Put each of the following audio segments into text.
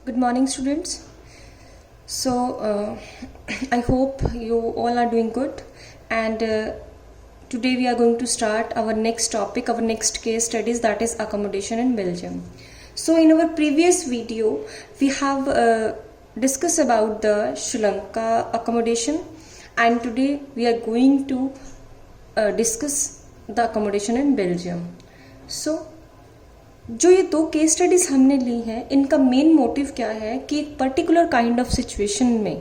Good morning, students. I hope you all are doing good. And today we are going to start our next topic, our next case studies, that is accommodation in Belgium. So, in our previous video, we have discussed about the Sri Lanka accommodation, and today we are going to discuss the accommodation in Belgium. So, जो ये दो case studies हमने ली हैं, इनका main motive क्या है कि एक पर्टिकुलर काइंड ऑफ सिचुएशन में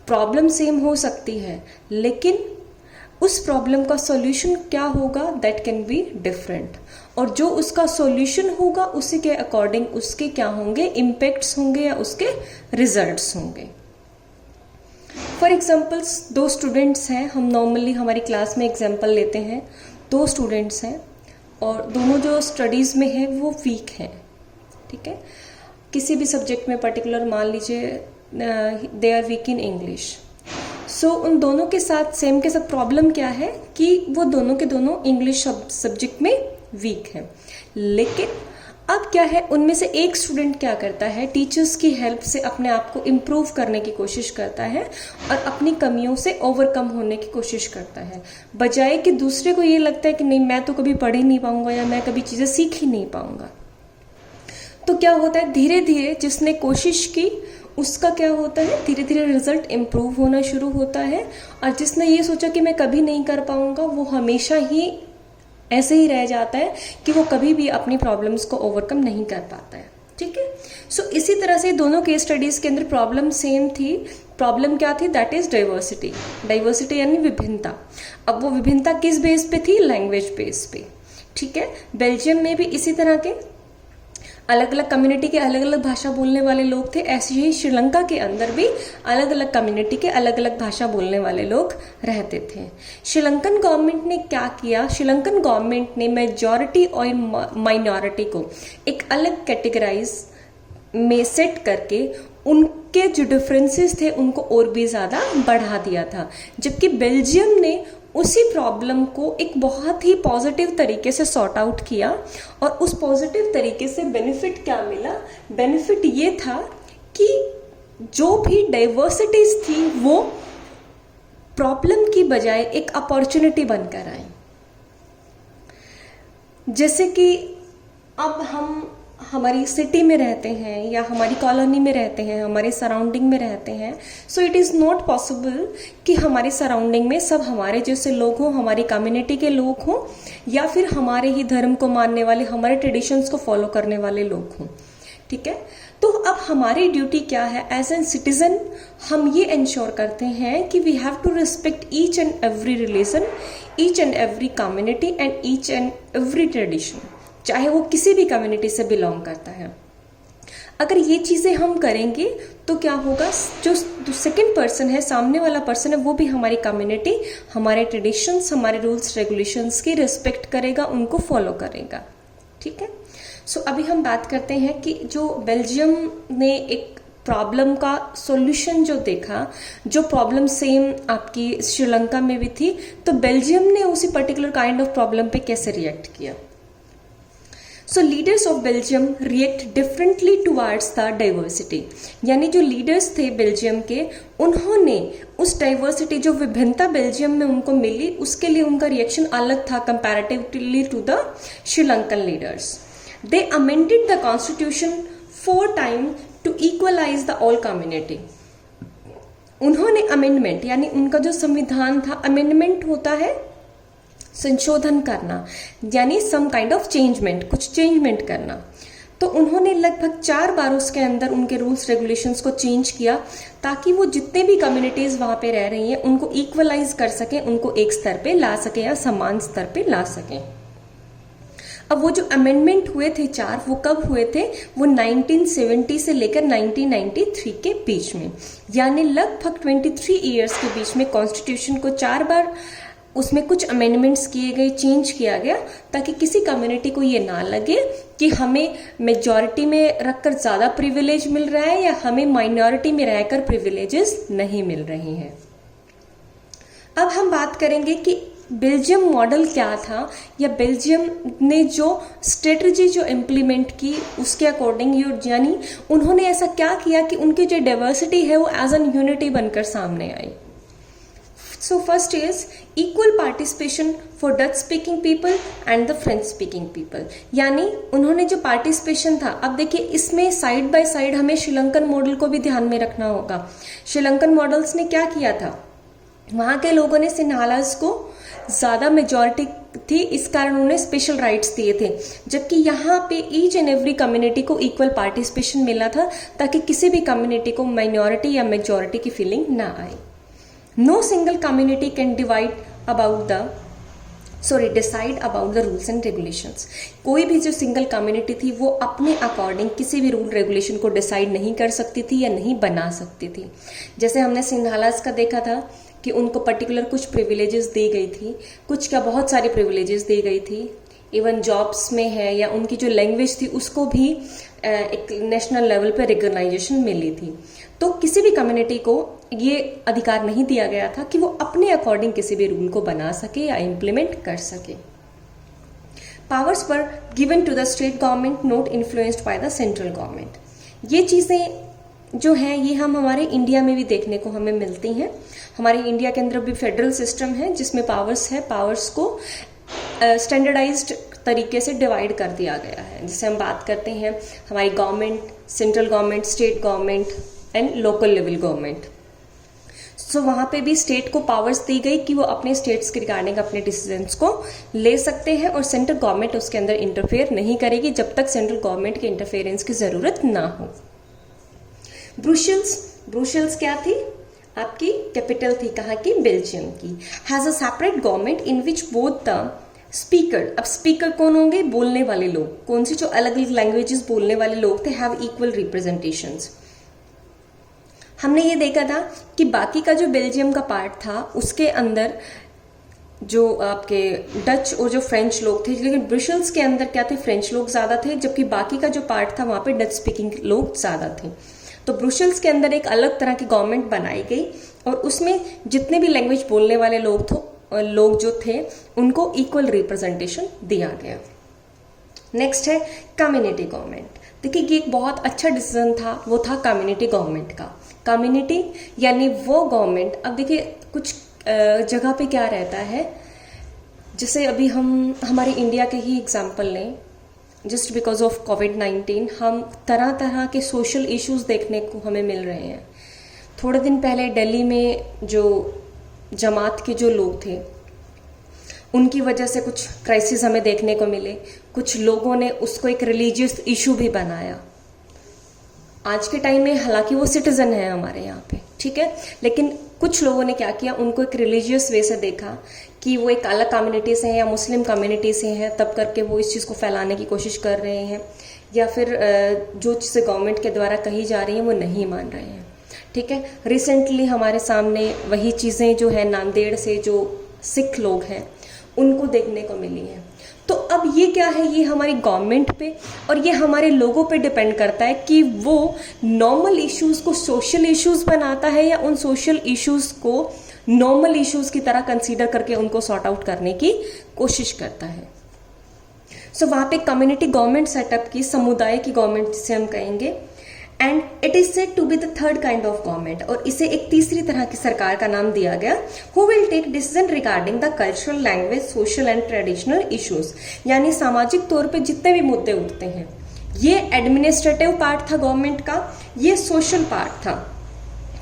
प्रॉब्लम सेम हो सकती है, लेकिन उस प्रॉब्लम का सॉल्यूशन क्या होगा दैट कैन बी डिफरेंट, और जो उसका सॉल्यूशन होगा उसी के अकॉर्डिंग उसके क्या होंगे, इम्पैक्ट्स होंगे या उसके रिजल्ट्स होंगे. फॉर एग्जाम्पल्स, दो स्टूडेंट्स हैं. हम नॉर्मली हमारी क्लास में एग्जाम्पल लेते हैं. दो स्टूडेंट्स हैं और दोनों जो स्टडीज़ में है वो वीक हैं. ठीक है, किसी भी सब्जेक्ट में पर्टिकुलर मान लीजिए they are weak in English. So उन दोनों के साथ सेम के साथ प्रॉब्लम क्या है कि वो दोनों के दोनों इंग्लिश सब्जेक्ट में वीक हैं. लेकिन अब क्या है, उनमें से एक स्टूडेंट क्या करता है, टीचर्स की हेल्प से अपने आप को इम्प्रूव करने की कोशिश करता है और अपनी कमियों से ओवरकम होने की कोशिश करता है, बजाय कि दूसरे को ये लगता है कि नहीं मैं तो कभी पढ़ ही नहीं पाऊंगा या मैं कभी चीज़ें सीख ही नहीं पाऊंगा. तो क्या होता है, धीरे धीरे जिसने कोशिश की उसका क्या होता है, धीरे धीरे रिजल्ट इम्प्रूव होना शुरू होता है, और जिसने ये सोचा कि मैं कभी नहीं कर पाऊंगा वो हमेशा ही ऐसे ही रह जाता है कि वो कभी भी अपनी प्रॉब्लम्स को ओवरकम नहीं कर पाता है. ठीक है, सो इसी तरह से दोनों केस स्टडीज के अंदर प्रॉब्लम सेम थी. प्रॉब्लम क्या थी, दैट इज डाइवर्सिटी. डाइवर्सिटी यानी विभिन्नता. अब वो विभिन्नता किस बेस पे थी, लैंग्वेज बेस पे. ठीक है, बेल्जियम में भी इसी तरह के अलग अलग कम्युनिटी के अलग अलग भाषा बोलने वाले लोग थे. ऐसे ही श्रीलंका के अंदर भी अलग अलग कम्युनिटी के अलग अलग भाषा बोलने वाले लोग रहते थे. श्रीलंकन गवर्नमेंट ने क्या किया, श्रीलंकन गवर्नमेंट ने मेजॉरिटी और माइनॉरिटी को एक अलग कैटेगराइज में सेट करके उनके जो डिफरेंसेस थे उनको और भी ज़्यादा बढ़ा दिया था. जबकि बेल्जियम ने उसी प्रॉब्लम को एक बहुत ही पॉजिटिव तरीके से सॉर्ट आउट किया, और उस पॉजिटिव तरीके से बेनिफिट क्या मिला, बेनिफिट ये था कि जो भी डाइवर्सिटीज थी वो प्रॉब्लम की बजाय एक अपॉर्चुनिटी बनकर आई. जैसे कि अब हम हमारी सिटी में रहते हैं या हमारी कॉलोनी में रहते हैं, हमारे सराउंडिंग में रहते हैं. So it is not possible कि हमारे सराउंडिंग में सब हमारे जैसे लोग हों, हमारी कम्युनिटी के लोग हों, या फिर हमारे ही धर्म को मानने वाले, हमारे ट्रेडिशंस को फॉलो करने वाले लोग हों. ठीक है, तो अब हमारी ड्यूटी क्या है एज एन सिटीजन, हम ये इंश्योर करते हैं कि we have to respect each and every religion, each and every community and each and every tradition, चाहे वो किसी भी कम्युनिटी से बिलोंग करता है. अगर ये चीज़ें हम करेंगे तो क्या होगा, जो सेकंड पर्सन है, सामने वाला पर्सन है, वो भी हमारी कम्युनिटी, हमारे ट्रेडिशंस, हमारे रूल्स रेगुलेशंस की रिस्पेक्ट करेगा, उनको फॉलो करेगा. ठीक है, सो अभी हम बात करते हैं कि जो बेल्जियम ने एक प्रॉब्लम का सॉल्यूशन जो देखा, जो प्रॉब्लम सेम आपकी श्रीलंका में भी थी, तो बेल्जियम ने उसी पर्टिकुलर काइंड ऑफ प्रॉब्लम पे कैसे रिएक्ट किया. So leaders of Belgium react differently towards the diversity. यानी जो लीडर्स थे बेल्जियम के, उन्होंने उस डाइवर्सिटी, जो विभिन्नता बेल्जियम में उनको मिली, उसके लिए उनका रिएक्शन अलग था comparatively to the Sri Lankan leaders. They amended the constitution 4 times to equalize the all community. उन्होंने अमेंडमेंट, यानी उनका जो संविधान था, अमेंडमेंट होता है संशोधन करना, यानी सम काइंड ऑफ चेंजमेंट, कुछ चेंजमेंट करना. तो उन्होंने लगभग 4 बार उसके अंदर उनके रूल्स रेगुलेशंस को चेंज किया, ताकि वो जितने भी कम्युनिटीज वहां पे रह रही हैं उनको इक्वलाइज कर सकें, उनको एक स्तर पे ला सकें या समान स्तर पे ला सकें. अब वो जो अमेंडमेंट हुए थे 4, वो कब हुए थे, वो 1970 से लेकर 1993 के बीच में, यानी लगभग 23 ईयर्स के बीच में कॉन्स्टिट्यूशन को 4 बार उसमें कुछ अमेंडमेंट्स किए गए, चेंज किया गया, ताकि किसी कम्युनिटी को ये ना लगे कि हमें मेजॉरिटी में रखकर ज़्यादा प्रिविलेज मिल रहा है या हमें माइनॉरिटी में रहकर प्रिविलेजेस नहीं मिल रही हैं. अब हम बात करेंगे कि बेल्जियम मॉडल क्या था, या बेल्जियम ने जो स्ट्रेटजी जो इम्प्लीमेंट की उसके अकॉर्डिंग, यानी उन्होंने ऐसा क्या किया कि उनकी जो डाइवर्सिटी है वो एज एन यूनिटी बनकर सामने आई। So first is equal participation for Dutch speaking people and the French speaking people, यानी उन्होंने जो पार्टिसिपेशन था, अब देखिए इसमें साइड बाय साइड हमें श्रीलंकन मॉडल को भी ध्यान में रखना होगा। श्रीलंकन मॉडल्स ने क्या किया था, वहां के लोगों ने सिन्हालास को ज्यादा मेजॉरिटी थी, इस कारण उन्हें स्पेशल राइट्स दिए थे, जबकि यहाँ पे ईच एंड एवरी कम्युनिटी को इक्वल पार्टिसिपेशन मिला था, ताकि किसी भी कम्युनिटी को माइनॉरिटी या मेजॉरिटी की फीलिंग ना आए। No single community can decide about the rules and regulations. कोई भी जो सिंगल कम्युनिटी थी वो अपने अकॉर्डिंग किसी भी रूल रेगुलेशन को डिसाइड नहीं कर सकती थी या नहीं बना सकती थी। जैसे हमने सिन्हालास का देखा था कि उनको पर्टिकुलर कुछ प्रिविलेजेस दी गई थी, कुछ क्या बहुत सारी प्रिविलेजेस दी गई थी, इवन जॉब्स में है, या उनकी जो लैंग्वेज थी उसको भी एक नेशनल लेवल पे रिकॉग्नाइजेशन मिली थी। तो किसी भी कम्युनिटी को ये अधिकार नहीं दिया गया था कि वो अपने अकॉर्डिंग किसी भी रूल को बना सके या इम्प्लीमेंट कर सके। Powers were given to the state government, not influenced by the central government. ये चीजें जो है ये हम हमारे इंडिया में भी देखने को हमें मिलती हैं। हमारे इंडिया के अंदर भी फेडरल सिस्टम है जिसमें पावर्स है, पावर्स को स्टैंडर्डाइज्ड तरीके से डिवाइड कर दिया गया है। जैसे हम बात करते हैं हमारी government, central government, state government and local level government. So वहां पे भी स्टेट को पावर्स दी गई कि वो अपने स्टेट्स के रिगार्डिंग अपने डिसीजंस को ले सकते हैं, और सेंट्रल गवर्नमेंट उसके अंदर इंटरफेयर नहीं करेगी जब तक सेंट्रल गवर्नमेंट के इंटरफेरेंस की जरूरत ना हो। ब्रुसेल्स क्या थी, आपकी कैपिटल थी कहाँ की, बेल्जियम की। Has a separate government in which both the speaker, अब स्पीकर कौन होंगे, बोलने वाले लोग, कौन सी जो अलग अलग लैंग्वेजेस बोलने वाले लोग थे, हैव इक्वल रिप्रेजेंटेशंस। हमने ये देखा था कि बाकी का जो बेल्जियम का पार्ट था उसके अंदर जो आपके डच और जो फ्रेंच लोग थे, लेकिन ब्रुसेल्स के अंदर क्या थे, फ्रेंच लोग ज्यादा थे, जबकि बाकी का जो पार्ट था वहां पे डच स्पीकिंग लोग ज्यादा थे। तो ब्रुसेल्स के अंदर एक अलग तरह की गवर्नमेंट बनाई गई और उसमें जितने भी लैंग्वेज बोलने वाले लोग जो थे उनको इक्वल रिप्रेजेंटेशन दिया गया। नेक्स्ट है कम्युनिटी गवर्नमेंट। देखिए ये एक बहुत अच्छा डिसीजन था, वो था कम्युनिटी गवर्नमेंट का। कम्युनिटी यानी वो गवर्नमेंट, अब देखिए कुछ जगह पे क्या रहता है, जैसे अभी हम हमारे इंडिया के ही एग्जाम्पल लें, जस्ट बिकॉज ऑफ कोविड-19 हम तरह तरह के सोशल इश्यूज देखने को हमें मिल रहे हैं। थोड़े दिन पहले दिल्ली में जो जमात के जो लोग थे उनकी वजह से कुछ क्राइसिस हमें देखने को मिले, कुछ लोगों ने उसको एक रिलीजियस इशू भी बनाया। आज के टाइम में हालांकि वो सिटीजन है हमारे यहाँ पे, ठीक है, लेकिन कुछ लोगों ने क्या किया, उनको एक रिलीजियस वे से देखा कि वो एक अलग कम्युनिटी से है या मुस्लिम कम्युनिटी से है, तब करके वो इस चीज़ को फैलाने की कोशिश कर रहे हैं, या फिर जो चीज़ें गवर्नमेंट के द्वारा कही जा रही हैं वो नहीं मान रहे हैं। ठीक है, रिसेंटली हमारे सामने वही चीज़ें जो है नांदेड़ से जो सिख लोग हैं उनको देखने को मिली हैं। तो अब ये क्या है, ये हमारी गवर्नमेंट पे और ये हमारे लोगों पे डिपेंड करता है कि वो नॉर्मल इश्यूज को सोशल इश्यूज बनाता है या उन सोशल इश्यूज को नॉर्मल इश्यूज की तरह कंसीडर करके उनको सॉर्ट आउट करने की कोशिश करता है। सो वहां पे कम्युनिटी गवर्नमेंट सेटअप की, समुदाय की गवर्नमेंट जिसे हम कहेंगे, and it is said to be the third kind of government, और इसे एक तीसरी तरह की सरकार का नाम दिया गया, who will take decision regarding the cultural, language, social and traditional issues. यानी सामाजिक तौर पे जितने भी मुद्दे उठते हैं, ये एडमिनिस्ट्रेटिव पार्ट था गवर्नमेंट का, ये सोशल पार्ट था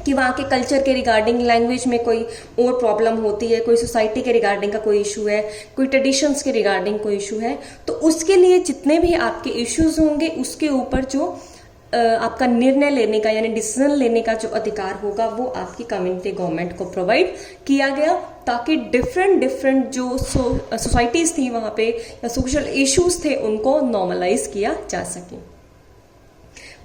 कि वहाँ के कल्चर के रिगार्डिंग, लैंग्वेज में कोई और प्रॉब्लम होती है, कोई सोसाइटी के रिगार्डिंग का कोई इशू है, कोई ट्रेडिशंस के रिगार्डिंग कोई इशू है, तो उसके लिए जितने भी आपके इश्यूज होंगे उसके ऊपर जो आपका निर्णय लेने का यानी डिसीजन लेने का जो अधिकार होगा वो आपकी कम्युनिटी गवर्नमेंट को प्रोवाइड किया गया, ताकि डिफरेंट जो सोसाइटीज थी वहाँ पे या सोशल इश्यूज थे उनको नॉर्मलाइज किया जा सके।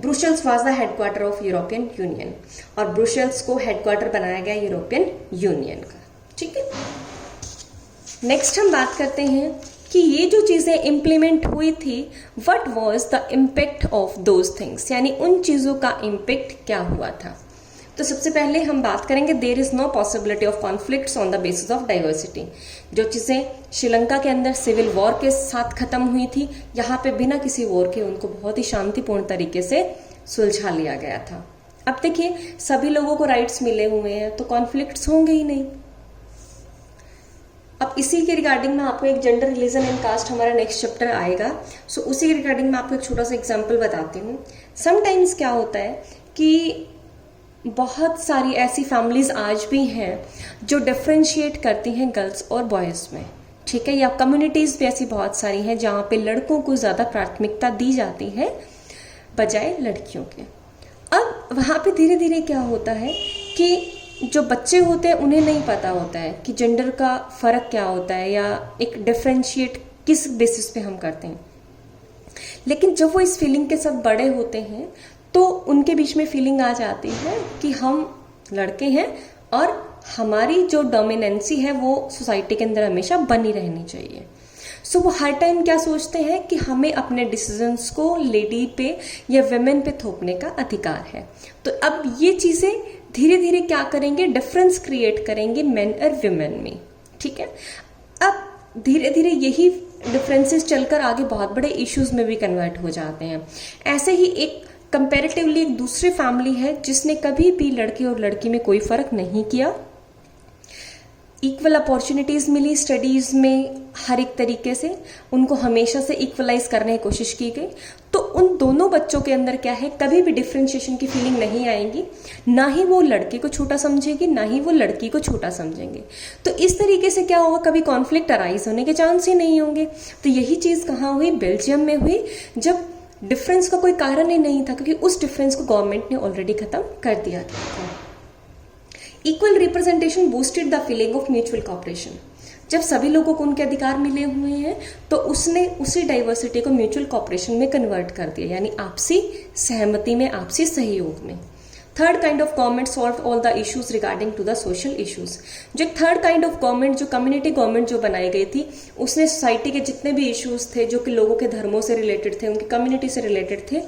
Brussels was the headquarter of European union, और ब्रुसेल्स को हेडक्वार्टर बनाया गया यूरोपियन यूनियन का। ठीक है, नेक्स्ट हम बात करते हैं कि ये जो चीजें इम्प्लीमेंट हुई थी, what was the impact of those things, यानी उन चीजों का इम्पैक्ट क्या हुआ था। तो सबसे पहले हम बात करेंगे there is no possibility of conflicts on the basis of diversity. जो चीज़ें श्रीलंका के अंदर सिविल वॉर के साथ खत्म हुई थी, यहाँ पे बिना किसी वॉर के उनको बहुत ही शांतिपूर्ण तरीके से सुलझा लिया गया था। अब देखिए सभी लोगों को राइट्स मिले हुए हैं तो कॉन्फ्लिक्ट्स होंगे ही नहीं। अब इसी के रिगार्डिंग में आपको एक जेंडर रिलीजन एंड कास्ट हमारा नेक्स्ट चैप्टर आएगा। सो उसी के रिगार्डिंग में आपको एक छोटा सा एग्जांपल बताती हूँ। समटाइम्स क्या होता है कि बहुत सारी ऐसी फैमिलीज आज भी हैं जो डिफ्रेंशिएट करती हैं गर्ल्स और बॉयज़ में, ठीक है, या कम्युनिटीज़ भी ऐसी बहुत सारी हैं जहाँ पे लड़कों को ज़्यादा प्राथमिकता दी जाती है बजाय लड़कियों के। अब वहाँ पे धीरे धीरे क्या होता है कि जो बच्चे होते हैं उन्हें नहीं पता होता है कि जेंडर का फ़र्क क्या होता है या एक डिफ्रेंशिएट किस बेसिस पे हम करते हैं। लेकिन जब वो इस फीलिंग के साथ बड़े होते हैं तो उनके बीच में फीलिंग आ जाती है कि हम लड़के हैं और हमारी जो डोमिनेंसी है वो सोसाइटी के अंदर हमेशा बनी रहनी चाहिए। सो वो हर टाइम क्या सोचते हैं कि हमें अपने डिसीजंस को लेडी पे या विमेन पे थोपने का अधिकार है। तो अब ये चीज़ें धीरे धीरे क्या करेंगे, डिफरेंस क्रिएट करेंगे मेन और विमेन में, ठीक है। अब धीरे धीरे यही डिफरेंसेस चलकर आगे बहुत बड़े इश्यूज में भी कन्वर्ट हो जाते हैं। ऐसे ही एक कंपैरेटिवली एक दूसरी फैमिली है जिसने कभी भी लड़के और लड़की में कोई फर्क नहीं किया, इक्वल अपॉर्चुनिटीज मिली स्टडीज में, हर एक तरीके से उनको हमेशा से इक्वलाइज करने की कोशिश की गई। तो उन दोनों बच्चों के अंदर क्या है, कभी भी डिफ्रेंशिएशन की फीलिंग नहीं आएगी, ना ही वो लड़के को छोटा समझेगी ना ही वो लड़की को छोटा समझेंगे। तो इस तरीके से क्या होगा, कभी कॉन्फ्लिक्ट अराइज होने के चांस ही नहीं होंगे। तो यही चीज कहाँ हुई, बेल्जियम में हुई, जब डिफरेंस का कोई कारण ही नहीं था, क्योंकि उस डिफरेंस को गवर्नमेंट ने ऑलरेडी खत्म कर दिया था। Equal representation boosted the feeling of mutual cooperation. जब सभी लोगों को उनके अधिकार मिले हुए हैं तो उसने उसी डाइवर्सिटी को म्यूचुअल कॉपरेशन में कन्वर्ट कर दिया, यानी आपसी सहमति में, आपसी सहयोग में। Third kind of government solve all the issues regarding to the social issues. जो थर्ड काइंड ऑफ गवर्नमेंट, जो कम्युनिटी गवर्नमेंट जो बनाई गई थी, उसने सोसाइटी के जितने भी इश्यूज थे जो कि लोगों के धर्मों से रिलेटेड थे, उनकी कम्युनिटी से रिलेटेड थे,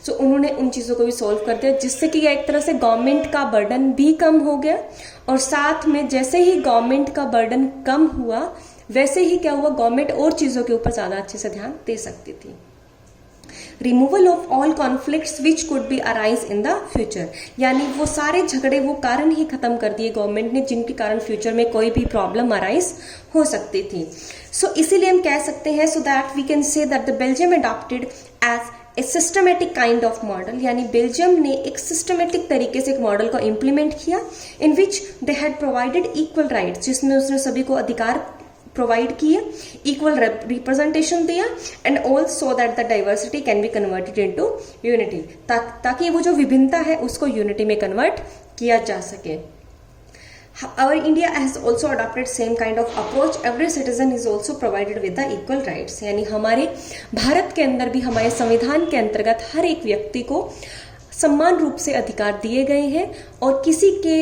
सो उन्होंने उन चीज़ों को भी सॉल्व कर दिया, जिससे कि एक तरह से गवर्नमेंट का बर्डन भी कम हो गया। और साथ में जैसे ही गवर्नमेंट का बर्डन कम हुआ वैसे ही क्या हुआ, गवर्नमेंट और चीज़ों के ऊपर ज़्यादा अच्छे से ध्यान दे सकती थी। Removal of all conflicts which could be arise in the future, यानी वो सारे झगड़े, वो कारण ही खत्म कर दिए गवर्नमेंट ने जिनके कारण फ्यूचर में कोई भी प्रॉब्लम अराइज हो सकती थी। सो इसीलिए हम कह सकते हैं, so that we can say that the Belgium adopted as a systematic kind of model, यानी बेल्जियम ने एक सिस्टमेटिक तरीके से एक मॉडल को इम्प्लीमेंट किया in which they had provided equal rights, जिसमें उसने सभी को अधिकार प्रोवाइड किए, इक्वल रिप्रेजेंटेशन दिया, and also that the diversity can be converted into unity, ताकि वो जो विभिन्नता है उसको यूनिटी में कन्वर्ट किया जा सके। Our India has also adopted same kind of approach. Every citizen is also provided with the equal rights. यानी हमारे भारत के अंदर भी हमारे संविधान के अंतर्गत हर एक व्यक्ति को समान रूप से अधिकार दिए गए हैं और किसी के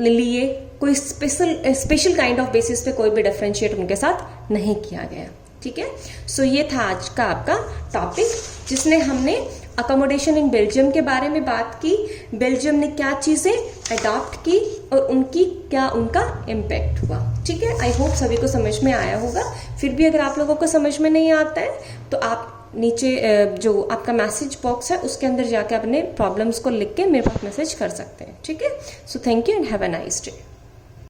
लिए कोई स्पेशल काइंड ऑफ बेसिस पे कोई भी डिफरेंशिएट उनके साथ नहीं किया गया, ठीक है। सो ये था आज का आपका टॉपिक, जिसने हमने अकोमोडेशन इन बेल्जियम के बारे में बात की, बेल्जियम ने क्या चीज़ें अडॉप्ट की और उनकी क्या उनका इम्पैक्ट हुआ, ठीक है। आई होप सभी को समझ में आया होगा। फिर भी अगर आप लोगों को समझ में नहीं आता है तो आप नीचे जो आपका मैसेज बॉक्स है उसके अंदर जाके अपने प्रॉब्लम्स को लिख के मेरे पास मैसेज कर सकते हैं, ठीक है। So thank you and have a nice day.